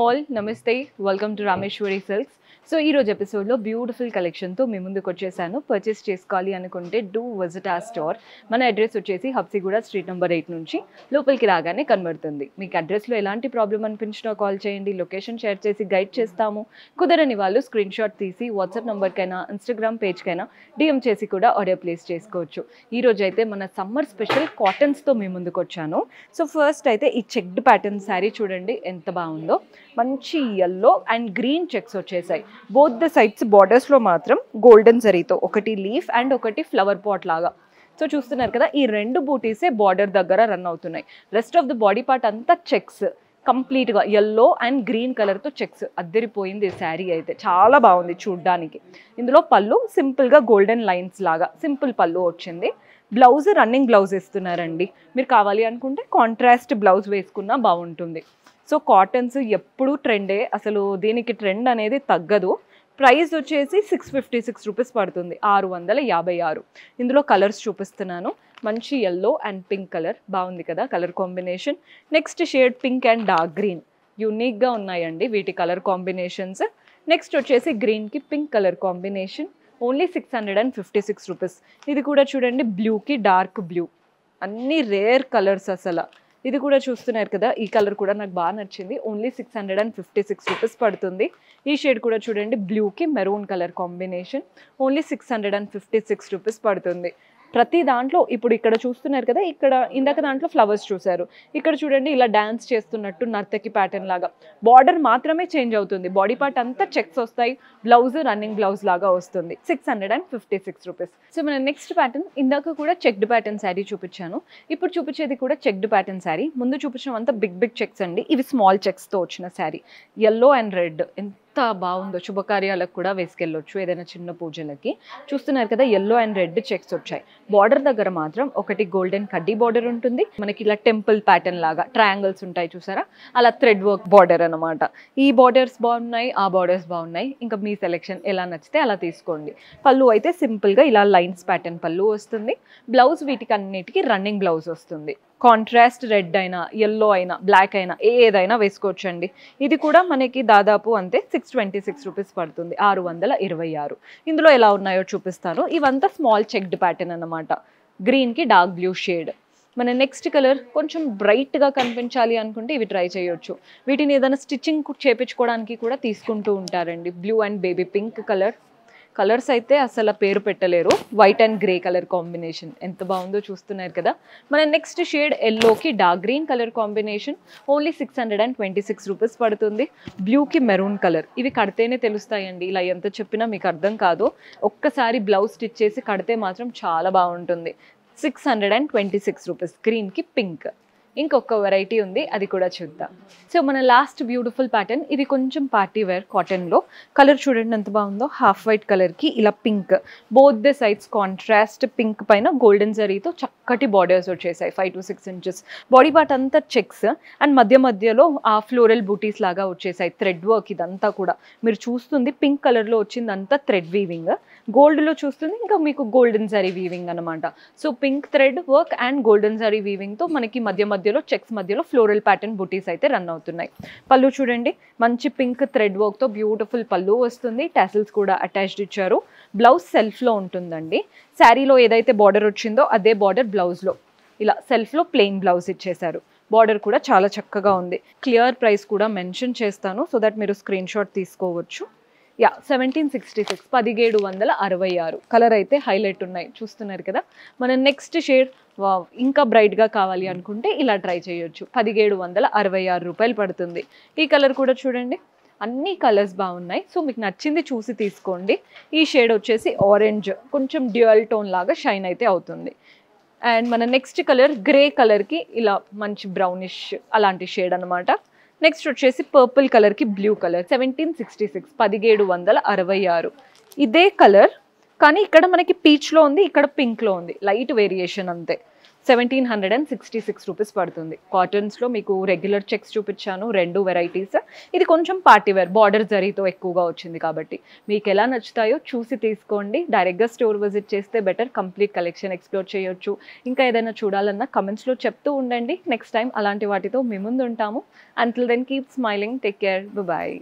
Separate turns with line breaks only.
all, Namaste, welcome to Rameshwari Silks. So, ఈ రోజు ఎపిసోడ్లో బ్యూటిఫుల్ కలెక్షన్తో మీ ముందుకు వచ్చేసాను. పర్చేస్ చేసుకోవాలి అనుకుంటే డూ విజిట్ ఆ స్టోర్. మన అడ్రస్ వచ్చేసి హబ్సిగూడ స్ట్రీట్ నెంబర్ 8 నుంచి లోపలికి రాగానే కనబడుతుంది. మీకు అడ్రస్లో ఎలాంటి ప్రాబ్లం అనిపించినా కాల్ చేయండి, లొకేషన్ షేర్ చేసి గైడ్ చేస్తాము. కుదరని వాళ్ళు స్క్రీన్ షాట్ తీసి వాట్సాప్ నెంబర్కైనా ఇన్స్టాగ్రామ్ పేజ్కైనా డిఎం చేసి కూడా ఆర్డర్ ప్లేస్ చేసుకోవచ్చు. ఈ రోజు అయితే మన సమ్మర్ స్పెషల్ కాటన్స్తో మీ ముందుకు వచ్చాను. సో ఫస్ట్ అయితే ఈ చెక్డ్ ప్యాటర్న్ శారీ చూడండి ఎంత బాగుందో. మంచి yellow అండ్ గ్రీన్ చెక్స్ వచ్చేసాయి. బోత్ ద సైడ్స్ బార్డర్స్లో మాత్రం గోల్డెన్ జరీతో ఒకటి లీఫ్ అండ్ ఒకటి ఫ్లవర్ పాట్ లాగా. సో చూస్తున్నారు కదా, ఈ రెండు బూటీసే బార్డర్ దగ్గర రన్ అవుతున్నాయి. Rest of the body part అంతా చెక్స్, కంప్లీట్గా yellow అండ్ గ్రీన్ కలర్తో చెక్స్. అద్దరిపోయింది శారీ అయితే, చాలా బాగుంది చూడ్డానికి. ఇందులో పళ్ళు సింపుల్గా గోల్డెన్ లైన్స్ లాగా సింపుల్ పళ్ళు వచ్చింది. బ్లౌజ్ రన్నింగ్ బ్లౌజ్ ఇస్తున్నారండి. మీరు కావాలి అనుకుంటే కాంట్రాస్ట్ బ్లౌజ్ వేసుకున్నా బాగుంటుంది. సో కాటన్స్ ఎప్పుడూ ట్రెండే, అసలు దీనికి ట్రెండ్ అనేది తగ్గదు. ప్రైస్ వచ్చేసి 656 రూపీస్ పడుతుంది, 656. ఇందులో కలర్స్ చూపిస్తున్నాను. మంచి yellow అండ్ పింక్ కలర్ బాగుంది కదా colour combination. Next shade pink and dark green, యూనిక్గా ఉన్నాయండి వీటి కలర్ కాంబినేషన్స్. నెక్స్ట్ వచ్చేసి గ్రీన్కి pink colour combination, only 656 rupees. ఇది కూడా చూడండి, బ్లూకి డార్క్ బ్లూ, అన్ని రేర్ కలర్స్ అసలు. ఇది కూడా చూస్తున్నారు కదా, ఈ కలర్ కూడా నాకు బాగా నచ్చింది, ఓన్లీ 656 రూపీస్ పడుతుంది. ఈ షేడ్ కూడా చూడండి, బ్లూకి maroon colour combination, only 656 rupees పడుతుంది. ప్రతి దాంట్లో ఇప్పుడు ఇక్కడ చూస్తున్నారు కదా, ఇక్కడ ఇందాక దాంట్లో ఫ్లవర్స్ చూసారు, ఇక్కడ చూడండి ఇలా డ్యాన్స్ చేస్తున్నట్టు నర్తకి ప్యాటర్న్ లాగా. బార్డర్ మాత్రమే చేంజ్ అవుతుంది, బాడీ పార్ట్ అంతా చెక్స్ వస్తాయి. బ్లౌజ్ రన్నింగ్ బ్లౌజ్ లాగా వస్తుంది, 656 రూపీస్. సో మన నెక్స్ట్ ప్యాటర్న్, ఇందాక కూడా చెక్డ్ ప్యాటర్న్ శారీ చూపించాను, ఇప్పుడు చూపించేది కూడా చెక్డ్ ప్యాటర్న్ శారీ. ముందు చూపించడం అంతా బిగ్ బిగ్ చెక్స్ అండి, ఇవి స్మాల్ చెక్స్తో వచ్చిన శారీ. yellow అండ్ రెడ్ ఎంత బాగుందో, శుభకార్యాలకు కూడా వేసుకెళ్ళొచ్చు, ఏదైనా చిన్న పూజలకి. చూస్తున్నారు కదా, yellow అండ్ రెడ్ చెక్స్ వచ్చాయి. బార్డర్ దగ్గర మాత్రం ఒకటి గోల్డెన్ కడ్డీ బార్డర్ ఉంటుంది, మనకి ఇలా టెంపుల్ ప్యాటర్న్ లాగా ట్రయాంగిల్స్ ఉంటాయి చూసారా, అలా థ్రెడ్ వర్క్ బార్డర్ అనమాట. ఈ బార్డర్స్ బాగున్నాయి, ఆ బార్డర్స్ బాగున్నాయి, ఇంకా మీ సెలెక్షన్ ఎలా నచ్చితే అలా తీసుకోండి. పళ్ళు అయితే సింపుల్గా ఇలా లైన్స్ ప్యాటర్న్ పళ్ళు వస్తుంది. బ్లౌజ్ వీటికి అన్నిటికీ రన్నింగ్ బ్లౌజ్ వస్తుంది. కాంట్రాస్ట్ రెడ్ అయినా, yellow అయినా, బ్లాక్ అయినా ఏదైనా వేసుకోవచ్చండి. ఇది కూడా మనకి దాదాపు అంతే 626 రూపీస్ పడుతుంది, 626. ఇందులో ఎలా ఉన్నాయో చూపిస్తాను. ఇవంతా స్మాల్ చెక్డ్ ప్యాటర్న్ అనమాట, గ్రీన్కి డార్క్ బ్లూ షేడ్. మన నెక్స్ట్ కలర్ కొంచెం బ్రైట్గా కనిపించాలి అనుకుంటే ఇవి ట్రై చేయొచ్చు. వీటిని ఏదైనా స్టిచ్చింగ్ చేయించుకోవడానికి కూడా తీసుకుంటూ ఉంటారండి. Blue and baby pink colour. Colours అయితే అసలు పేరు పెట్టలేరు. White and grey colour combination ఎంత బాగుందో చూస్తున్నారు కదా. మన నెక్స్ట్ షేడ్ ఎల్లోకి dark green colour combination, only 626 rupees పడుతుంది. బ్లూకి మెరూన్ కలర్, ఇవి కడితేనే తెలుస్తాయండి, ఇలా ఎంత చెప్పినా మీకు అర్థం కాదు. ఒక్కసారి బ్లౌజ్ స్టిచ్ చేసి కడితే మాత్రం చాలా బాగుంటుంది. 626 రూపీస్. గ్రీన్కి పింక్. ఇంకొక వెరైటీ ఉంది, అది కూడా చూద్దాం. సో మన లాస్ట్ బ్యూటిఫుల్ ప్యాటర్న్, ఇది కొంచెం పార్టీ వేర్ కాటన్లో. కలర్ చూడండి ఎంత బాగుందో, హాఫ్ వైట్ కలర్కి ఇలా pink, both the sides contrast pink పైన గోల్డెన్ జరీతో చక్కటి బార్డర్స్ వచ్చేసాయి, 5 to 6 ఇంచెస్. బాడీ పార్ట్ అంతా చెక్స్ అండ్ మధ్య మధ్యలో ఆ ఫ్లోరల్ బూటీస్ లాగా వచ్చేసాయి. థ్రెడ్ వర్క్ ఇదంతా కూడా మీరు చూస్తుంది, పింక్ కలర్లో వచ్చింది అంతా థ్రెడ్ వీవింగ్, గోల్డ్లో చూస్తుంది ఇంకా మీకు గోల్డెన్ జరీ వీవింగ్ అనమాట. So pink thread work and golden zari వీవింగ్తో మనకి మధ్య మధ్యలో చెక్స్ మధ్యలో ఫ్లోరల్ ప్యాటర్న్ బూటీస్ అయితే రన్ అవుతున్నాయి. పళ్ళు చూడండి, మంచి పింక్ థ్రెడ్ వర్క్తో బ్యూటిఫుల్ పళ్ళు వస్తుంది. టాసిల్స్ కూడా అటాచ్డ్ ఇచ్చారు. బ్లౌజ్ సెల్ఫ్లో ఉంటుందండి. శారీలో ఏదైతే బార్డర్ వచ్చిందో అదే బార్డర్ బ్లౌజ్లో ఇలా సెల్ఫ్లో ప్లెయిన్ బ్లౌజ్ ఇచ్చేశారు. బార్డర్ కూడా చాలా చక్కగా ఉంది. క్లియర్ ప్రైస్ కూడా మెన్షన్ చేస్తాను, సో దట్ మీరు స్క్రీన్ షాట్ తీసుకోవచ్చు. 1766, 1766. కలర్ అయితే హైలైట్ ఉన్నాయి, చూస్తున్నారు కదా. మన నెక్స్ట్ షేడ్ ఇంకా బ్రైట్గా కావాలి అనుకుంటే ఇలా ట్రై చేయొచ్చు, 1766 రూపాయలు పడుతుంది. ఈ కలర్ కూడా చూడండి, అన్ని కలర్స్ బాగున్నాయి. సో మీకు నచ్చింది చూసి తీసుకోండి. ఈ షేడ్ వచ్చేసి ఆరెంజ్, కొంచెం డ్యూయల్ టోన్ లాగా షైన్ అయితే అవుతుంది. అండ్ మన నెక్స్ట్ కలర్ గ్రే కలర్కి ఇలా మంచి బ్రౌనిష్ అలాంటి షేడ్ అనమాట. నెక్స్ట్ వచ్చేసి పర్పుల్ కలర్కి బ్లూ కలర్, 1766, 1766. ఇదే కలర్ కానీ ఇక్కడ మనకి పీచ్లో ఉంది, ఇక్కడ పింక్లో ఉంది, లైట్ వేరియేషన్ అంతే. 1766 రూపీస్ పడుతుంది. కాటన్స్లో మీకు రెగ్యులర్ చెక్స్ చూపించాను, 2 వెరైటీస్. ఇది కొంచెం పార్టీ వేర్, బార్డర్ జరీతో ఎక్కువగా వచ్చింది కాబట్టి మీకు ఎలా నచ్చుతాయో చూసి తీసుకోండి. డైరెక్ట్గా స్టోర్ విజిట్ చేస్తే బెటర్, కంప్లీట్ కలెక్షన్ ఎక్స్ప్లోర్ చేయొచ్చు. ఇంకా ఏదైనా చూడాలన్నా కమెంట్స్లో చెప్తూ ఉండండి. నెక్స్ట్ టైం అలాంటి వాటితో మీ ముందు ఉంటాము. Until then keep smiling, take care, bye.